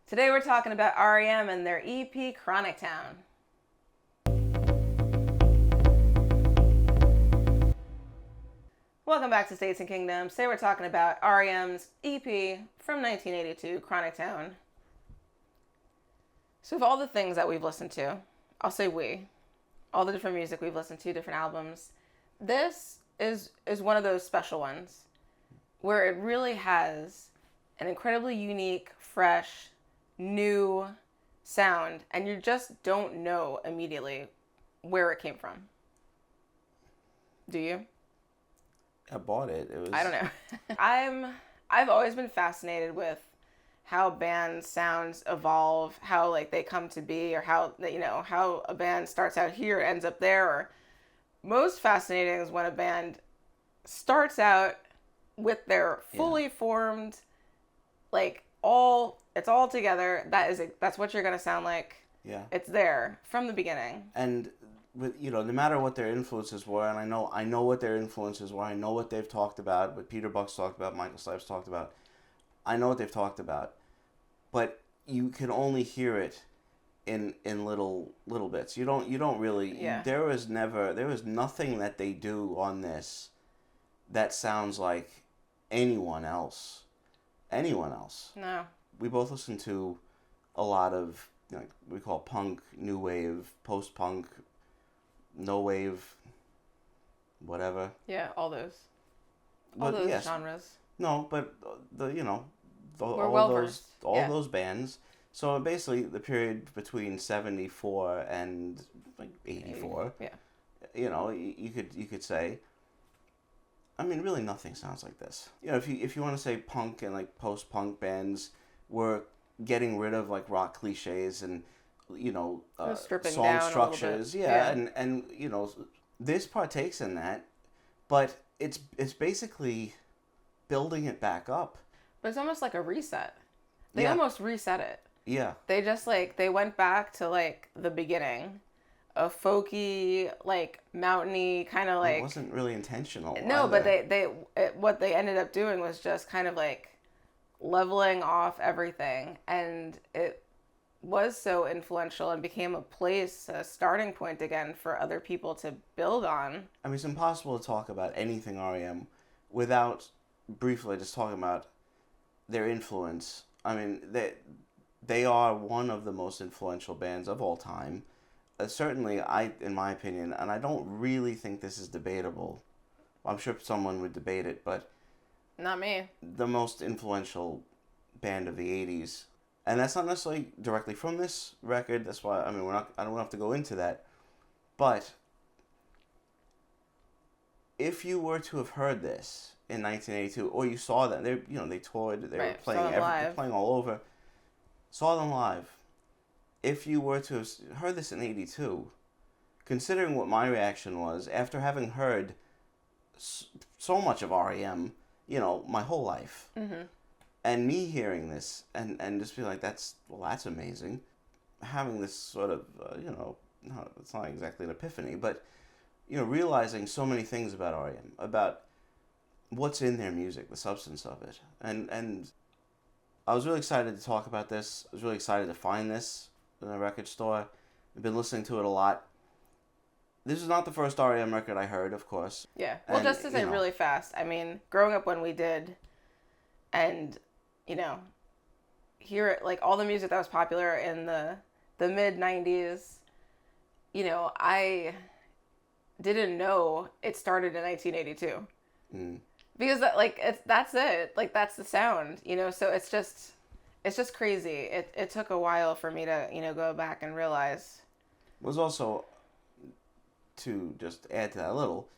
Today we're talking about R.E.M. and their EP Chronic Town. Welcome back to States and Kingdoms. Today we're talking about R.E.M's EP from 1982, Chronic Town. So of all the things that we've listened to, I'll say all the different music we've listened to, different albums, this is one of those special ones where it really has an incredibly unique, fresh, new sound, and you just don't know immediately where it came from. Do you? I bought it. I don't know. I've always been fascinated with how band sounds evolve, how like they come to be, or how a band starts out here, ends up there. Or most fascinating is when a band starts out with their fully formed, like it's all together. That's what you're gonna sound like. Yeah. It's there from the beginning. And with no matter what their influences were, and I know what their influences were. I know what they've talked about, what Peter Buck's talked about, Michael Stipe's talked about. I know what they've talked about, but you can only hear it in little bits. You don't really. Yeah. There was nothing that they do on this that sounds like anyone else. No. We both listen to a lot of we call punk, new wave, post-punk, no wave, whatever. Yeah, all those Yes. genres. No, but We're well-versed. Those bands. So basically, the period between 74 and like 84. Yeah. You could say. I mean, really, nothing sounds like this. If you want to say punk and like post-punk bands were getting rid of like rock cliches and song structures, and this partakes in that, but it's basically building it back up. But it's almost like a reset. They almost reset it. Yeah. They just they went back to like the beginning, a folky, like mountainy kind of like. It wasn't really intentional. No, either. but what they ended up doing was just kind of like leveling off everything, and it was so influential and became a starting point again for other people to build on. I mean, it's impossible to talk about anything R.E.M. without briefly just talking about their influence. I mean, they are one of the most influential bands of all time. Certainly, in my opinion, and I don't really think this is debatable. I'm sure someone would debate it, but not me. The most influential band of the 80s. And that's not necessarily directly from this record. That's why, I don't have to go into that. But if you were to have heard this in 1982, or you saw them, they toured, they were playing all over, saw them live. If you were to have heard this in 82, considering what my reaction was after having heard so much of R.E.M., my whole life, and me hearing this and just being like, that's amazing. Having this sort of, it's not exactly an epiphany, but, realizing so many things about R.E.M., about what's in their music, the substance of it. And I was really excited to talk about this. I was really excited to find this in a record store. I've been listening to it a lot. This is not the first R.E.M. record I heard, of course. Yeah. Well, just to say really fast, I mean, growing up when we did, and, hear it, like all the music that was popular in the mid-90s, I didn't know it started in 1982. Because that's it. Like, that's the sound, so it's just crazy. It took a while for me to, go back and realize. It was also, to just add to that a little,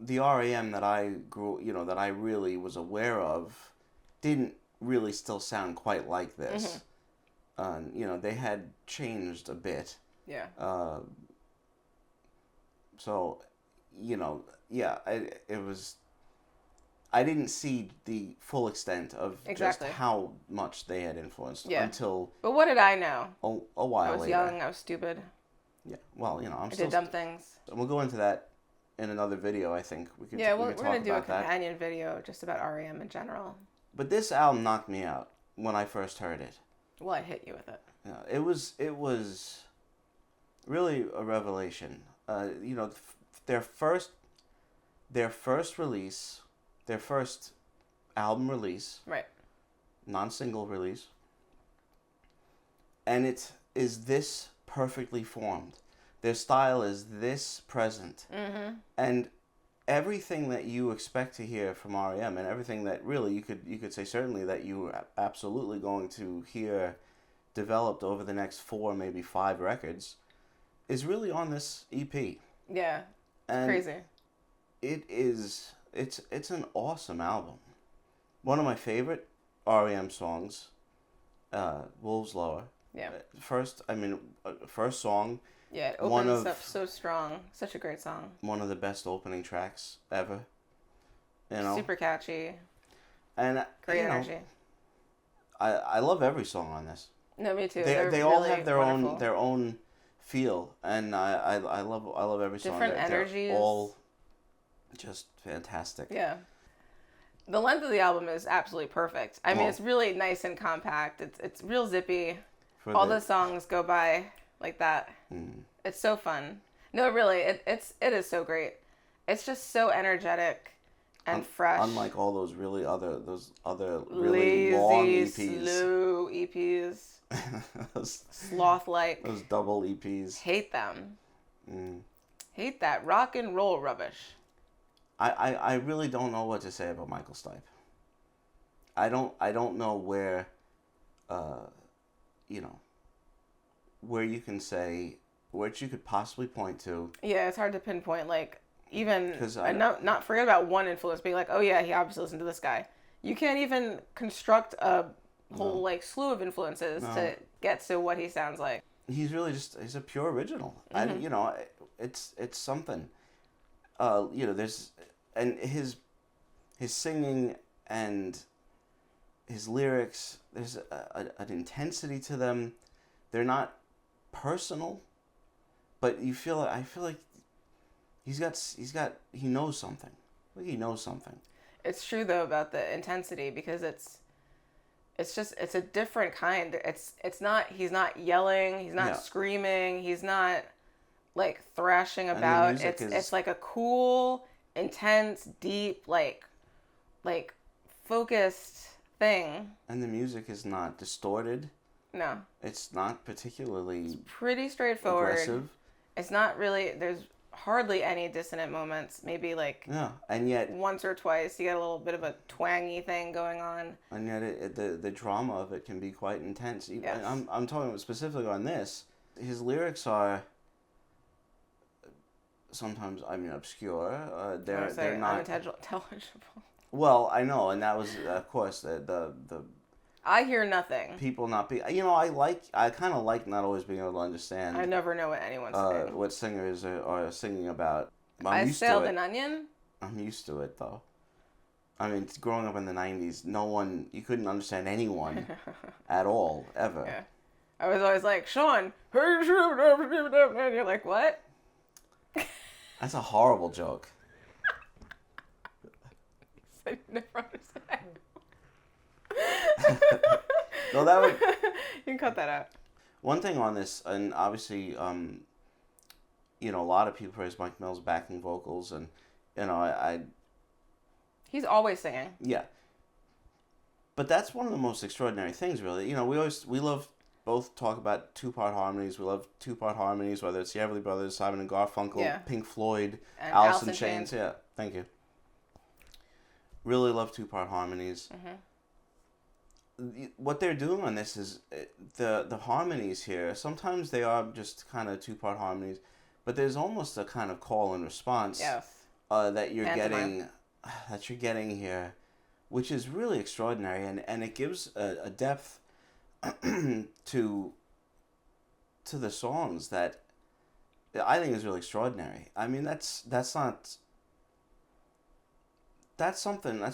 the R.E.M. that I that I really was aware of didn't really still sound quite like this. They had changed a bit. Yeah. So, it was. I didn't see the full extent of just how much they had influenced until. But what did I know? A while later. I was young. I was stupid. Yeah. Well, I did dumb things. And we'll go into that in another video. I think we could. We're gonna do a companion video just about R.E.M. in general. But this album knocked me out when I first heard it. Well, I hit you with it. Yeah, it was really a revelation. Their first release, their first album release, right, non-single release, and it is this perfectly formed. Their style is this present, and everything that you expect to hear from R.E.M. and everything that really you could say certainly that you are absolutely going to hear developed over the next 4, maybe 5 records is really on this EP. Yeah, it's crazy. It's an awesome album. One of my favorite R.E.M. songs, Wolves Lower. Yeah. First song. Yeah, it opens up so strong. Such a great song. One of the best opening tracks ever. Super catchy. And great energy. I love every song on this. No, me too. They all have their own feel, and I love every song. Different energies. They're all just fantastic. Yeah. The length of the album is absolutely perfect. I mean, it's really nice and compact. It's real zippy. All the songs go by like that. It's so fun. No, really, it is so great. It's just so energetic and fresh. Unlike all those other really lazy, long EPs. Slow EPs. Sloth-like. Those double EPs. Hate them. Hate that rock and roll rubbish. I really don't know what to say about Michael Stipe. I don't know where, where you can say, what you could possibly point to. Yeah, it's hard to pinpoint, like, even, not forget about one influence, being like, oh yeah, he obviously listened to this guy. You can't even construct a whole, slew of influences to get to what he sounds like. He's really he's a pure original. It's something. There's, and his singing and his lyrics, there's an intensity to them. They're not personal, but I feel like he knows something. Like he knows something. It's true though about the intensity, because it's a different kind. He's not yelling, he's not screaming, he's not like thrashing about. It's like a cool, intense, deep, like focused thing. And the music is not distorted. No. It's not particularly. It's pretty straightforward. Aggressive. It's not really. There's hardly any dissonant moments. Maybe and yet once or twice you get a little bit of a twangy thing going on. And yet the drama of it can be quite intense. Yes. I'm talking specifically on this. His lyrics are sometimes obscure. They're not unintelligible. Well, I know, and that was of course the I hear nothing. People not be. I kind of like not always being able to understand. I never know what anyone's saying. What singers are singing about. I sailed an onion. I'm used to it though. I mean, growing up in the '90s, you couldn't understand anyone at all ever. Yeah. I was always like, Sean, and you're like, what? That's a horrible joke. I never understand. No, that would. You can cut that out. One thing on this, and obviously, a lot of people praise Mike Mills' backing vocals, and I. He's always singing. Yeah. But that's one of the most extraordinary things, really. We love both talk about 2-part harmonies. We love 2-part harmonies, whether it's the Everly Brothers, Simon and Garfunkel, Pink Floyd, and Alice in Chains. Yeah, thank you. Really love 2-part harmonies. What they're doing on this is the harmonies here. Sometimes they are just kind of 2-part harmonies, but there's almost a kind of call and response that you're getting here, which is really extraordinary, and it gives a depth to the songs that I think is really extraordinary. I mean, that's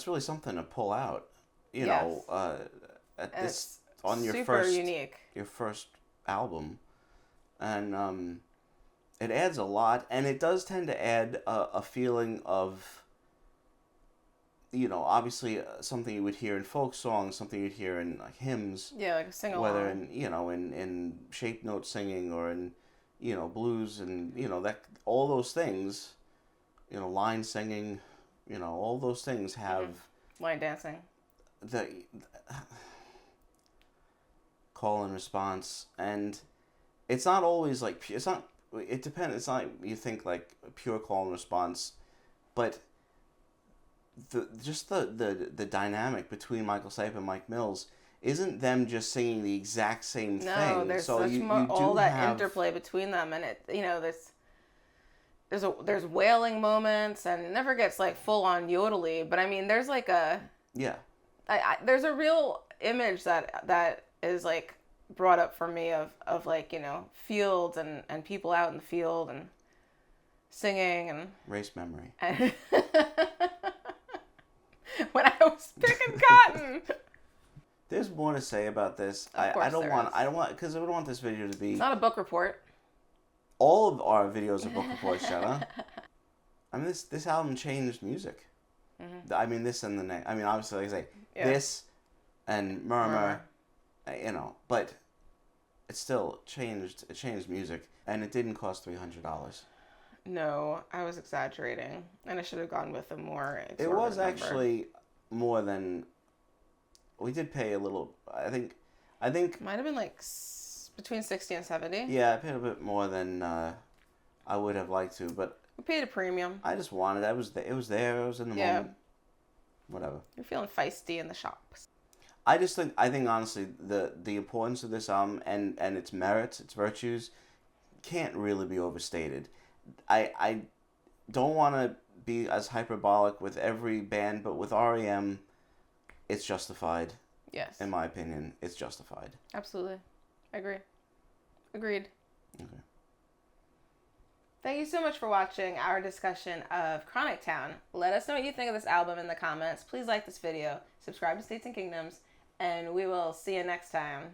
really something to pull out. This on your first album, and it adds a lot, and it does tend to add a feeling of obviously something you would hear in folk songs, something you'd hear in like hymns. Yeah, like a sing along. Whether in shape note singing or in blues and that all those things, line singing, all those things have line dancing. The call and response, and it's not always like it's not. It depends. It's not you think like a pure call and response, but the dynamic between Michael Stipe and Mike Mills isn't them just singing the exact same thing. No, there's so such all that interplay between them, and there's wailing moments, and it never gets like full on yodely. But I mean, there's like there's a real image that is like brought up for me of like fields and people out in the field and singing and race memory. And when I was picking cotton. There's more to say about this. I don't want because I don't want this video to be. It's not a book report. All of our videos are book reports, Jenna. I mean, this album changed music. Mm-hmm. I mean, this and the next. I mean, obviously, like I say, this and Murmur, but it still changed. It changed music, and it didn't cost $300. No, I was exaggerating, and I should have gone with a more. It was actually more than. We did pay a little. I think. Might have been like between 60 and 70. Yeah, I paid a bit more than I would have liked to, but we paid a premium. I just wanted. It was there. It was in the moment. Whatever. You're feeling feisty in the shops. I think honestly the importance of this album and its merits, its virtues, can't really be overstated. I don't want to be as hyperbolic with every band, but with R.E.M. it's justified. Yes. In my opinion, it's justified. Absolutely. I agree. Agreed. Okay. Thank you so much for watching our discussion of Chronic Town. Let us know what you think of this album in the comments. Please like this video, subscribe to States and Kingdoms, and we will see you next time.